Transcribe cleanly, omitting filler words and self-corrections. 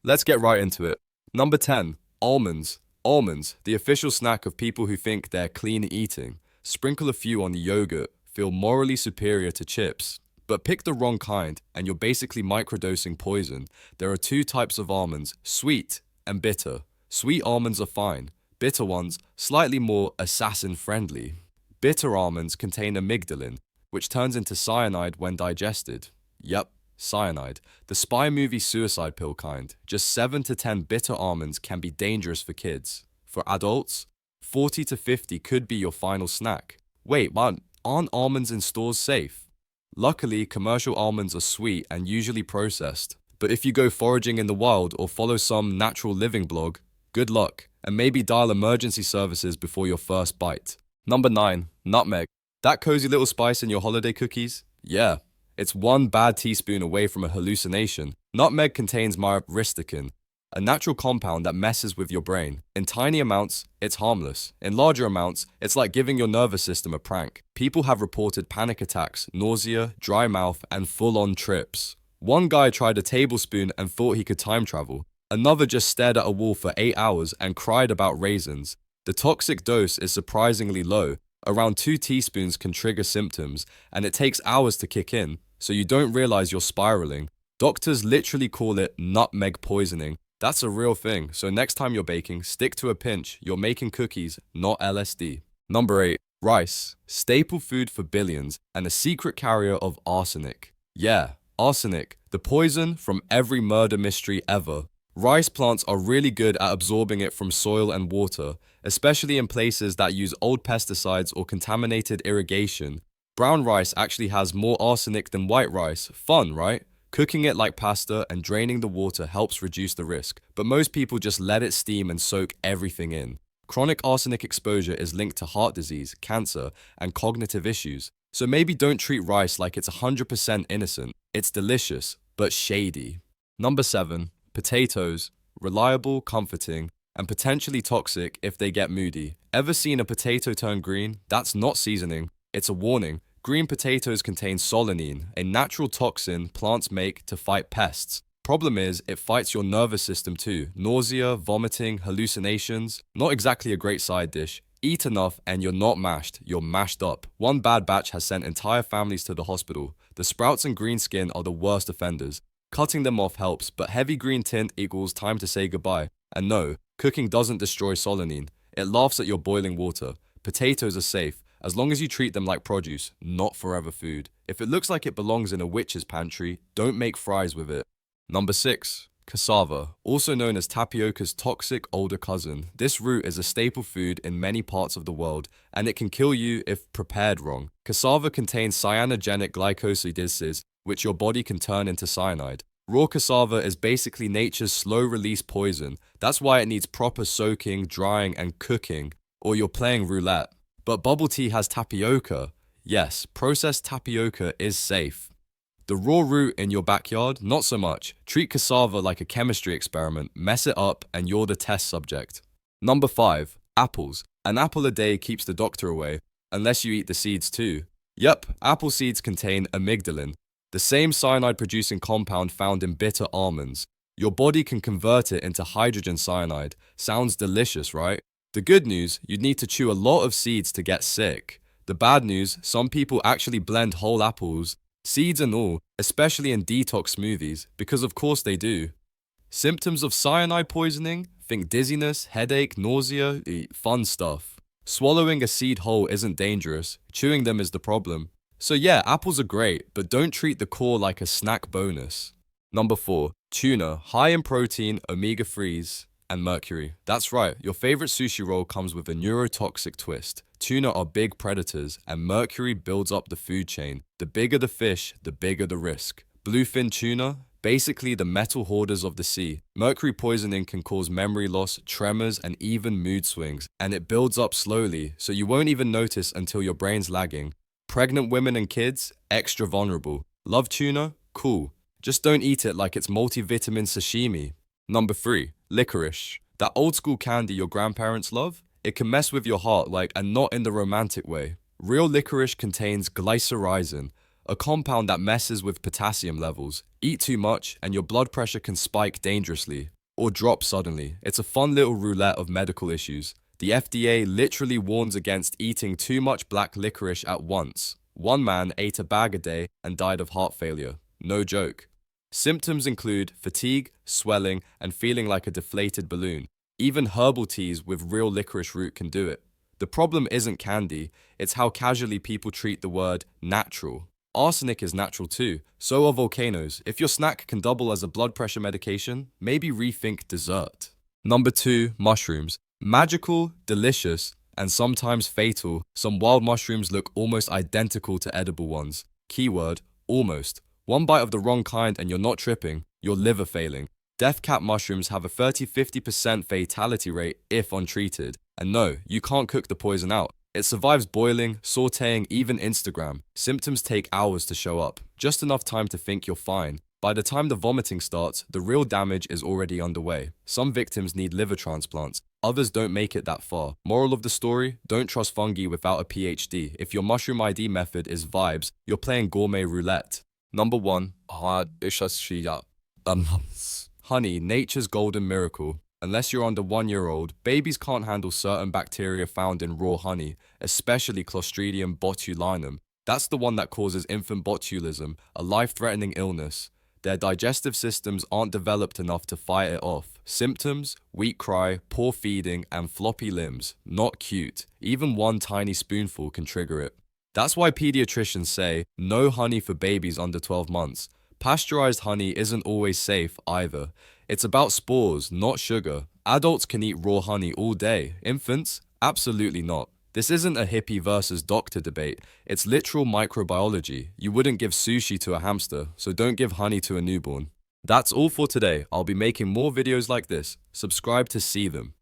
Let's get right into it. Number 10. Almonds. Almonds, the official snack of people who think they're clean eating. Sprinkle a few on the yogurt, feel morally superior to chips. But pick the wrong kind, and you're basically microdosing poison. There are two types of almonds, sweet and bitter. Sweet almonds are fine. Bitter ones, slightly more assassin-friendly. Bitter almonds contain amygdalin, which turns into cyanide when digested. Yep, cyanide. The spy movie suicide pill kind. Just 7 to 10 bitter almonds can be dangerous for kids. For adults, 40 to 50 could be your final snack. Wait, man, aren't almonds in stores safe? Luckily, commercial almonds are sweet and usually processed. But if you go foraging in the wild or follow some natural living blog, good luck, and maybe dial emergency services before your first bite. Number 9. Nutmeg. That cozy little spice in your holiday cookies? Yeah, it's one bad teaspoon away from a hallucination. Nutmeg contains myristicin, a natural compound that messes with your brain. In tiny amounts, it's harmless. In larger amounts, it's like giving your nervous system a prank. People have reported panic attacks, nausea, dry mouth, and full-on trips. One guy tried a tablespoon and thought he could time travel. Another just stared at a wall for 8 hours and cried about raisins. The toxic dose is surprisingly low. Around 2 teaspoons can trigger symptoms, and it takes hours to kick in, so you don't realize you're spiraling. Doctors literally call it nutmeg poisoning. That's a real thing, so next time you're baking, stick to a pinch. You're making cookies, not LSD. Number 8. Rice. Staple food for billions, and a secret carrier of arsenic. Yeah, arsenic, the poison from every murder mystery ever. Rice plants are really good at absorbing it from soil and water, especially in places that use old pesticides or contaminated irrigation. Brown rice actually has more arsenic than white rice. Fun, right? Cooking it like pasta and draining the water helps reduce the risk, but most people just let it steam and soak everything in. Chronic arsenic exposure is linked to heart disease, cancer, and cognitive issues. So maybe don't treat rice like it's 100% innocent. It's delicious, but shady. Number 7. Potatoes. Reliable, comforting, and potentially toxic if they get moody. Ever seen a potato turn green? That's not seasoning. It's a warning. Green potatoes contain solanine, a natural toxin plants make to fight pests. Problem is, it fights your nervous system too. Nausea, vomiting, hallucinations. Not exactly a great side dish. Eat enough and you're not mashed, you're mashed up. One bad batch has sent entire families to the hospital. The sprouts and green skin are the worst offenders. Cutting them off helps, but heavy green tint equals time to say goodbye. And no, cooking doesn't destroy solanine. It laughs at your boiling water. Potatoes are safe, as long as you treat them like produce, not forever food. If it looks like it belongs in a witch's pantry, don't make fries with it. Number 6. Cassava, also known as tapioca's toxic older cousin. This root is a staple food in many parts of the world, and it can kill you if prepared wrong. Cassava contains cyanogenic glycosides, which your body can turn into cyanide. Raw cassava is basically nature's slow-release poison. That's why it needs proper soaking, drying, and cooking, or you're playing roulette. But bubble tea has tapioca. Yes, processed tapioca is safe. The raw root in your backyard, not so much. Treat cassava like a chemistry experiment, mess it up, and you're the test subject. Number 5. Apples. An apple a day keeps the doctor away, unless you eat the seeds too. Yep, apple seeds contain amygdalin, the same cyanide-producing compound found in bitter almonds. Your body can convert it into hydrogen cyanide. Sounds delicious, right? The good news, you'd need to chew a lot of seeds to get sick. The bad news, some people actually blend whole apples, seeds and all, especially in detox smoothies, because of course they do. Symptoms of cyanide poisoning? Think dizziness, headache, nausea, fun stuff. Swallowing a seed whole isn't dangerous, chewing them is the problem. So yeah, apples are great, but don't treat the core like a snack bonus. Number 4. Tuna, high in protein, omega-3s, and mercury. That's right, your favorite sushi roll comes with a neurotoxic twist. Tuna are big predators, and mercury builds up the food chain. The bigger the fish, the bigger the risk. Bluefin tuna, basically the metal hoarders of the sea. Mercury poisoning can cause memory loss, tremors, and even mood swings, and it builds up slowly, so you won't even notice until your brain's lagging. Pregnant women and kids, extra vulnerable. Love tuna? Cool. Just don't eat it like it's multivitamin sashimi. Number 3. Licorice. That old school candy your grandparents love? It can mess with your heart and not in the romantic way. Real licorice contains glycyrrhizin, a compound that messes with potassium levels. Eat too much and your blood pressure can spike dangerously. or drop suddenly. It's a fun little roulette of medical issues. The FDA literally warns against eating too much black licorice at once. One man ate a bag a day and died of heart failure. No joke. Symptoms include fatigue, swelling, and feeling like a deflated balloon. Even herbal teas with real licorice root can do it. The problem isn't candy, it's how casually people treat the word natural. Arsenic is natural too, so are volcanoes. If your snack can double as a blood pressure medication, maybe rethink dessert. Number 2, mushrooms. Magical, delicious, and sometimes fatal, some wild mushrooms look almost identical to edible ones. Keyword, almost. One bite of the wrong kind and you're not tripping, your liver failing. Death cap mushrooms have a 30–50% fatality rate if untreated. And no, you can't cook the poison out. It survives boiling, sautéing, even Instagram. Symptoms take hours to show up, just enough time to think you're fine. By the time the vomiting starts, the real damage is already underway. Some victims need liver transplants, others don't make it that far. Moral of the story, don't trust fungi without a PhD. If your mushroom ID method is vibes, you're playing gourmet roulette. Number 1, honey, nature's golden miracle. Unless you're under 1 year old, babies can't handle certain bacteria found in raw honey, especially Clostridium botulinum. That's the one that causes infant botulism, a life-threatening illness. Their digestive systems aren't developed enough to fight it off. Symptoms, weak cry, poor feeding, and floppy limbs. Not cute. Even one tiny spoonful can trigger it. That's why pediatricians say, no honey for babies under 12 months. Pasteurized honey isn't always safe either. It's about spores, not sugar. Adults can eat raw honey all day. Infants? Absolutely not. This isn't a hippie versus doctor debate. It's literal microbiology. You wouldn't give sushi to a hamster, so don't give honey to a newborn. That's all for today. I'll be making more videos like this. Subscribe to see them.